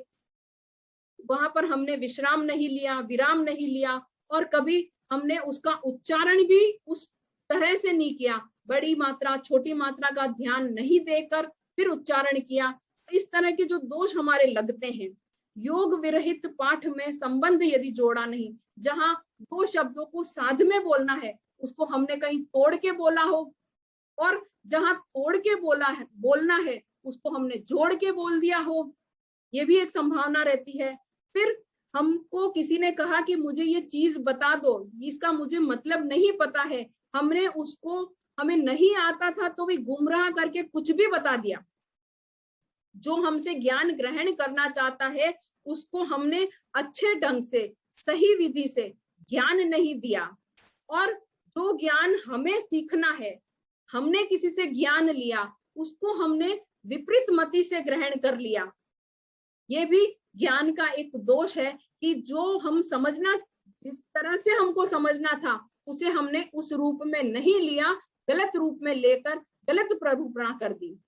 वहां पर हमने विश्राम नहीं लिया, विराम नहीं लिया, और कभी हमने उसका उच्चारण भी उस तरह से नहीं किया, बड़ी मात्रा छोटी मात्रा का ध्यान नहीं देकर फिर उच्चारण किया। इस तरह के जो दोष हमारे लगते हैं, योग विरहित पाठ में संबंध यदि जोड़ा नहीं, जहां दो शब्दों को साध में बोलना है उसको हमने कहीं तोड़ के बोला हो, और जहां तोड़ के बोलना है उसको हमने जोड़ के बोल दिया हो, ये भी एक संभावना रहती है। फिर हमको किसी ने कहा कि मुझे ये चीज बता दो, इसका मुझे मतलब नहीं पता है, हमने उसको, हमें नहीं आता था तो भी गुमराह करके कुछ भी बता दिया। जो हमसे ज्ञान ग्रहण करना चाहता है उसको हमने अच्छे ढंग से, सही विधि से ज्ञान नहीं दिया, और जो ज्ञान हमें सीखना है, हमने किसी से ज्ञान लिया, उसको हमने विपरीत मति से ग्रहण कर लिया। ये भी ज्ञान का एक दोष है कि जो हम समझना, जिस तरह से हमको समझना था उसे हमने उस रूप में नहीं लिया, गलत रूप में लेकर गलत प्ररूपणा कर दी।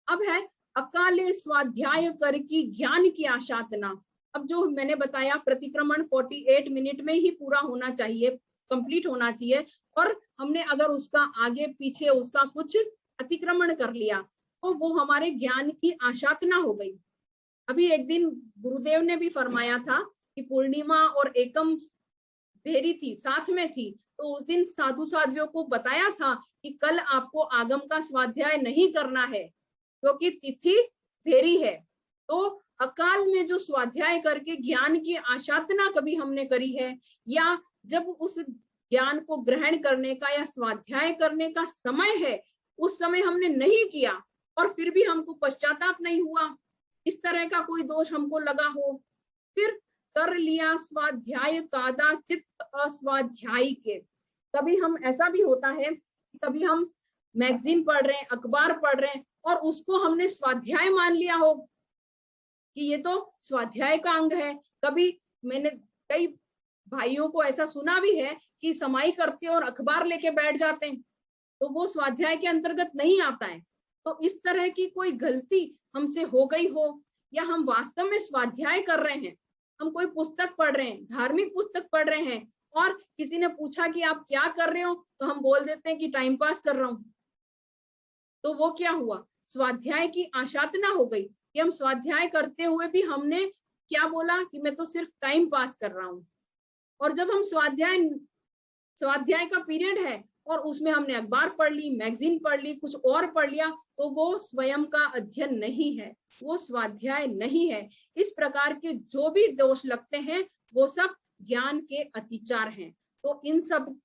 अब है अकाले स्वाध्याय कर की ज्ञान की आशातना। अब जो मैंने बताया प्रतिक्रमण 48 मिनट में ही पूरा होना चाहिए, कंप्लीट होना चाहिए, और हमने अगर उसका आगे पीछे उसका कुछ अतिक्रमण कर लिया तो वो हमारे ज्ञान की आशातना हो गई। अभी एक दिन गुरुदेव ने भी फरमाया था कि पूर्णिमा और एकम भेरी थी, साथ में थी, तो उस दिन साधु साध्वियों को बताया था कि कल आपको आगम का स्वाध्याय नहीं करना है क्योंकि तिथि भेरी है। तो अकाल में जो स्वाध्याय करके ज्ञान की आशातना कभी हमने करी है, या जब उस ज्ञान को ग्रहण करने का या स्वाध्याय करने का समय है उस समय हमने नहीं किया और फिर भी हमको पश्चाताप नहीं हुआ, इस तरह का कोई दोष हमको लगा हो। फिर कर लिया स्वाध्याय कादा चित्त अस्वाध्यायी के। कभी हम, ऐसा भी होता है कभी हम मैगजीन पढ़ रहे हैं, अखबार पढ़ रहे हैं और उसको हमने स्वाध्याय मान लिया हो कि ये तो स्वाध्याय का अंग है। कभी मैंने कई भाइयों को ऐसा सुना भी है कि समाई करते हैं और अखबार लेके बैठ जाते हैं, तो वो स्वाध्याय के अंतर्गत नहीं आता है। तो इस तरह की कोई गलती हमसे हो गई हो, या हम वास्तव में स्वाध्याय कर रहे हैं, हम कोई पुस्तक पढ़ रहे हैं, धार्मिक पुस्तक पढ़ रहे हैं, और किसी ने पूछा कि आप क्या कर रहे हो, तो हम बोल देते हैं कि टाइम पास कर रहा हूं, तो वो क्या हुआ, स्वाध्याय की आशातना हो गई कि हम स्वाध्याय करते हुए भी हमने क्या बोला कि मैं तो सिर्फ टाइम पास कर रहा हूं। और जब हम स्वाध्याय का पीरियड है और उसमें हमने अखबार पढ़ ली, मैगजीन पढ़ ली, कुछ और पढ़ लिया, तो वो स्वयं का अध्ययन नहीं है, वो स्वाध्याय नहीं है। इस प्रकार के जो भी दोष लगते हैं वो सब ज्ञान के अतिचार हैं। तो इन सब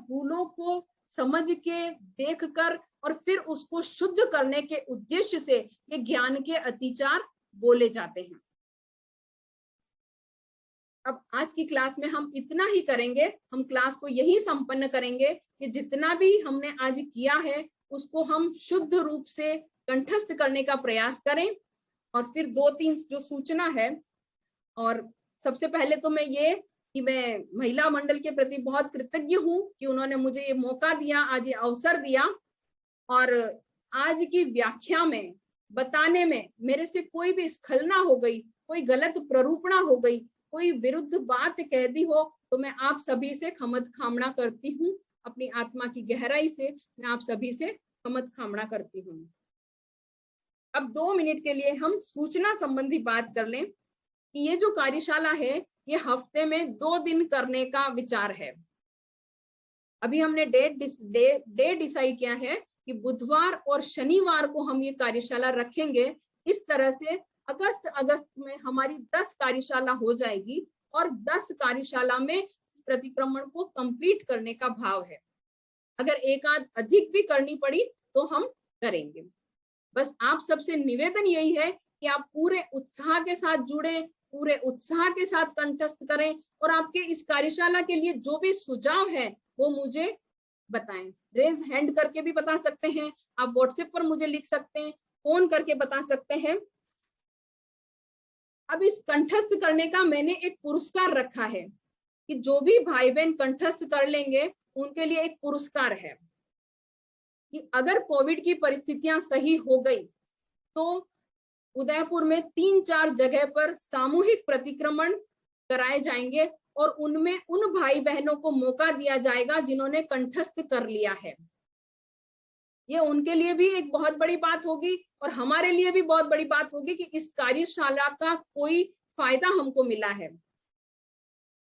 भूलों को समझ के, देखकर और फिर उसको शुद्ध करने के उद्देश्य से ये ज्ञान के अतिचार बोले जाते हैं। अब आज की क्लास में हम इतना ही करेंगे, हम क्लास को यही संपन्न करेंगे कि जितना भी हमने आज किया है उसको हम शुद्ध रूप से कंठस्थ करने का प्रयास करें। और फिर 2-3 जो सूचना है, और सबसे पहले तो मैं ये कि मैं महिला मंडल के प्रति बहुत कृतज्ञ हूँ कि उन्होंने मुझे ये मौका दिया, आज ये अवसर दिया, और आज की व्याख्या में बताने में मेरे से कोई भी स्खलना हो गई, कोई गलत प्ररूपणा हो गई, कोई विरुद्ध बात कह दी हो, तो मैं आप सभी से खमत खामना करती हूँ, अपनी आत्मा की गहराई से मैं आप सभी से खमत खामना करती हूँ। अब 2 मिनट के लिए हम सूचना संबंधी बात कर लें कि ये जो कार्यशाला है ये हफ्ते में 2 दिन करने का विचार है। अभी हमने डेट डिसाइड किया है कि बुधवार और शनिवार को हम ये कार्यशाला रखेंगे। इस तरह से अगस्त में हमारी 10 कार्यशाला हो जाएगी और 10 कार्यशाला में इस प्रतिक्रमण को कंप्लीट करने का भाव है। अगर एक आध अधिक भी करनी पड़ी तो हम करेंगे। बस आप सबसे निवेदन यही है कि आप पूरे उत्साह के साथ जुड़े, पूरे उत्साह के साथ कंठस्थ करें, और आपके इस कार्यशाला के लिए जो भी सुझाव है वो मुझे बताएं। रेज हैंड करके भी बता सकते हैं, आप व्हाट्सएप पर मुझे लिख सकते हैं, फोन करके बता सकते हैं। अब इस कंठस्थ करने का मैंने एक पुरस्कार रखा है। कि जो भी भाई बहन कंठस्थ कर लेंगे उनके लिए एक पुरस्कार है कि अगर कोविड की परिस्थितियां सही हो गई तो उदयपुर में 3-4 जगह पर सामूहिक प्रतिक्रमण कराए जाएंगे और उनमें उन भाई बहनों को मौका दिया जाएगा जिन्होंने कंठस्थ कर लिया है। ये उनके लिए भी एक बहुत बड़ी बात होगी और हमारे लिए भी बहुत बड़ी बात होगी कि इस कार्यशाला का कोई फायदा हमको मिला है।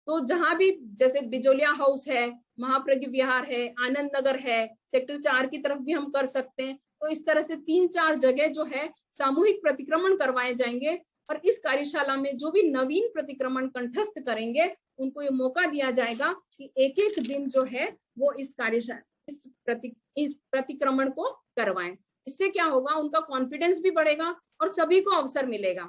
तो जहां भी जैसे बिजोलिया हाउस है, महाप्रज्ञ विहार है, आनंद नगर है, सेक्टर 4 की तरफ भी हम कर सकते हैं। तो इस तरह से 3-4 जगह जो है सामूहिक प्रतिक्रमण करवाए जाएंगे और इस कार्यशाला में जो भी नवीन प्रतिक्रमण कंठस्थ करेंगे उनको ये मौका दिया जाएगा कि एक एक दिन जो है वो इस प्रतिक्रमण को करवाएं। इससे क्या होगा, उनका कॉन्फिडेंस भी बढ़ेगा और सभी को अवसर मिलेगा।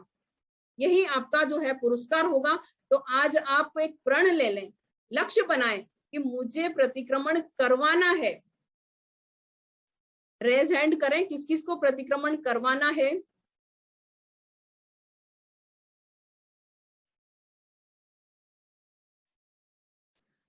यही आपका जो है पुरस्कार होगा। तो आज आप एक प्रण ले लें, लक्ष्य बनाएं कि मुझे प्रतिक्रमण करवाना है। रेज हैंड करें, किस किस को प्रतिक्रमण करवाना है।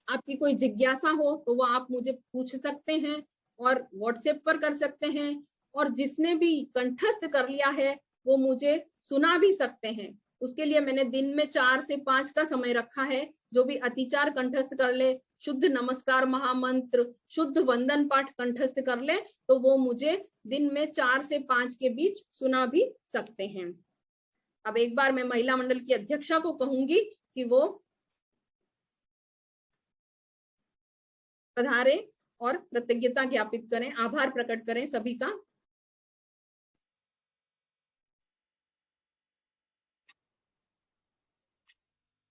आपकी कोई जिज्ञासा हो तो वो आप मुझे पूछ सकते हैं और व्हाट्सएप पर कर सकते हैं, और जिसने भी कंठस्थ कर लिया है वो मुझे सुना भी सकते हैं। उसके लिए मैंने दिन में 4 से 5 का समय रखा है। जो भी अतिचार कंठस्थ कर ले, शुद्ध नमस्कार महामंत्र, शुद्ध वंदन पाठ कंठस्थ कर ले, तो वो मुझे दिन में 4 से 5 के बीच सुना भी सकते हैं। अब एक बार मैं महिला मंडल की अध्यक्षा को कहूंगी कि वो पधारे और कृतज्ञता ज्ञापित करें, आभार प्रकट करें सभी का।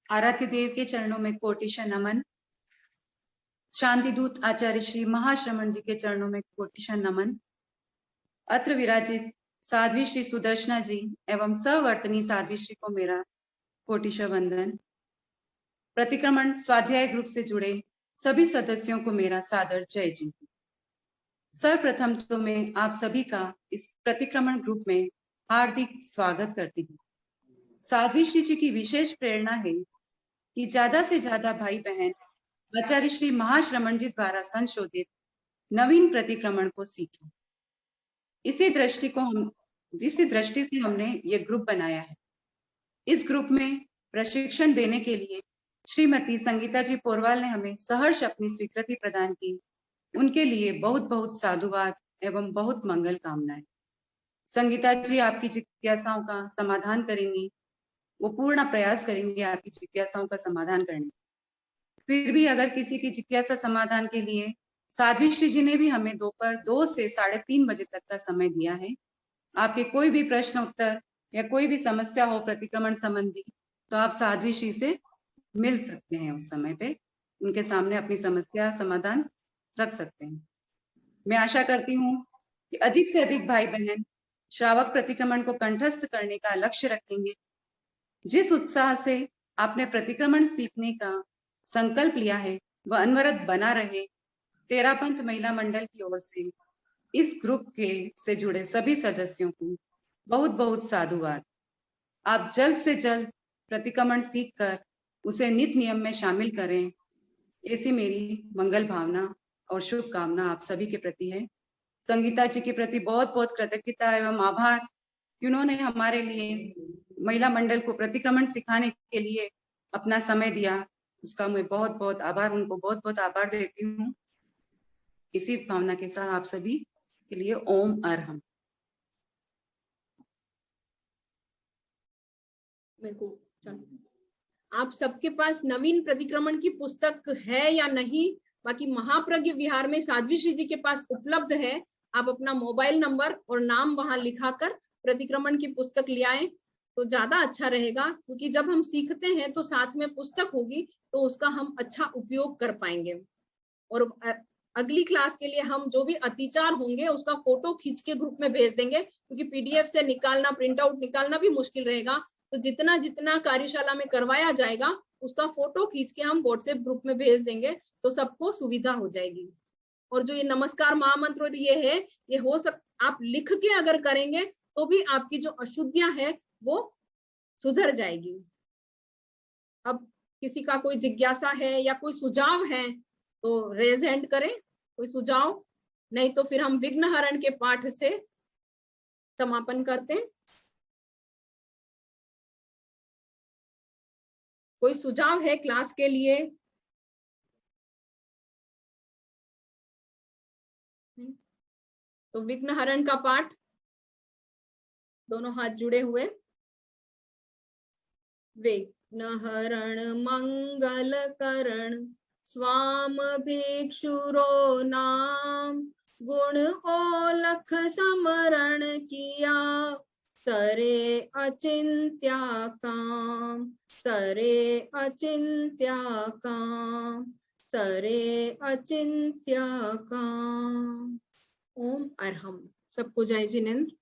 आराध्य देव के चरणों में कोटिशा नमन। शांति दूत आचार्य श्री महाश्रमण जी के चरणों में कोटिशा नमन। अत्र विराजित साध्वी श्री सुदर्शना जी एवं सवर्तनी साध्वी श्री को मेरा कोटिशा वंदन। प्रतिक्रमण स्वाध्याय ग्रुप से जुड़े सभी सदस्यों को मेरा सादर जय जी। सर्वप्रथम तो मैं आप सभी का इस प्रतिक्रमण ग्रुप में हार्दिक स्वागत करती हूँ। साध्वी श्री जी की विशेष प्रेरणा है कि ज्यादा से ज्यादा भाई बहन आचार्य श्री महाश्रमण जी द्वारा संशोधित नवीन प्रतिक्रमण को सीखें। इसी दृष्टि से हमने ये ग्रुप बनाया है। इस ग्रुप में प्रशिक्षण देने के लिए श्रीमती संगीता जी पोरवाल ने हमें सहर्ष अपनी स्वीकृति प्रदान की। उनके लिए बहुत बहुत साधुवाद एवं बहुत मंगल कामनाएं। संगीता जी आपकी जिज्ञासाओं का समाधान करेंगी, वो पूर्ण प्रयास करेंगे आपकी जिज्ञासाओं का समाधान करने। फिर भी अगर किसी की जिज्ञासा समाधान के लिए साध्वी श्री जी ने भी हमें दोपहर 2 से 3:30 बजे तक का समय दिया है। आपके कोई भी प्रश्न उत्तर या कोई भी समस्या हो प्रतिक्रमण संबंधी तो आप साध्वी श्री से मिल सकते हैं। उस समय पे उनके सामने अपनी समस्या समाधान रख सकते हैं। मैं आशा करती हूँ कि अधिक से अधिक भाई बहन श्रावक प्रतिक्रमण को कंठस्थ करने का लक्ष्य रखेंगे। जिस उत्साह से आपने प्रतिक्रमण सीखने का संकल्प लिया है वह अनवरत बना रहे। तेरापंथ महिला मंडल की ओर से इस ग्रुप के से जुड़े सभी सदस्यों को बहुत बहुत साधुवाद। आप जल्द से जल्द प्रतिक्रमण सीखकर उसे नित्य नियम में शामिल करें, ऐसी मेरी मंगल भावना और शुभकामना आप सभी के प्रति है। संगीता जी के प्रति बहुत बहुत कृतज्ञता एवं आभार कि उन्होंने हमारे लिए महिला मंडल को प्रतिक्रमण सिखाने के लिए अपना समय दिया। उसका मैं बहुत बहुत आभार, उनको बहुत बहुत आभार देती हूँ। इसी भावना के साथ आप सभी के लिए ओम अरहम। मेरे को आप सबके पास नवीन प्रतिक्रमण की पुस्तक है या नहीं, बाकी महाप्रज्ञ विहार में साध्वी श्री जी के पास उपलब्ध है। आप अपना मोबाइल नंबर और नाम वहां लिखाकर प्रतिक्रमण की पुस्तक ले आए तो ज्यादा अच्छा रहेगा, क्योंकि जब हम सीखते हैं तो साथ में पुस्तक होगी तो उसका हम अच्छा उपयोग कर पाएंगे। और अगली क्लास के लिए हम जो भी अतिचार होंगे उसका फोटो खींच के ग्रुप में भेज देंगे, क्योंकि पीडीएफ से निकालना, प्रिंट आउट निकालना भी मुश्किल रहेगा। तो जितना जितना कार्यशाला में करवाया जाएगा उसका फोटो खींच के हम व्हाट्सएप ग्रुप में भेज देंगे तो सबको सुविधा हो जाएगी। और जो ये नमस्कार महामंत्र ये है, ये हो आप लिख के अगर करेंगे तो भी आपकी जो अशुद्धियां है वो सुधर जाएगी। अब किसी का कोई जिज्ञासा है या कोई सुझाव है तो रेज हैंड करें, कोई सुझाव, नहीं तो फिर हम विघ्नहरण के पाठ से समापन करते हैं। कोई सुझाव है क्लास के लिए? तो विघ्नहरण का पाठ, दोनों हाथ जुड़े हुए। विघ्नहरण मंगल करण स्वाम भिक्षुरो नाम, गुण ओलख समरण किया करे अचिंत्या काम, करे अचिंत्या काम, करे अचिंत्या काम। ओम अरहम। सबको जय जिनेंद्र।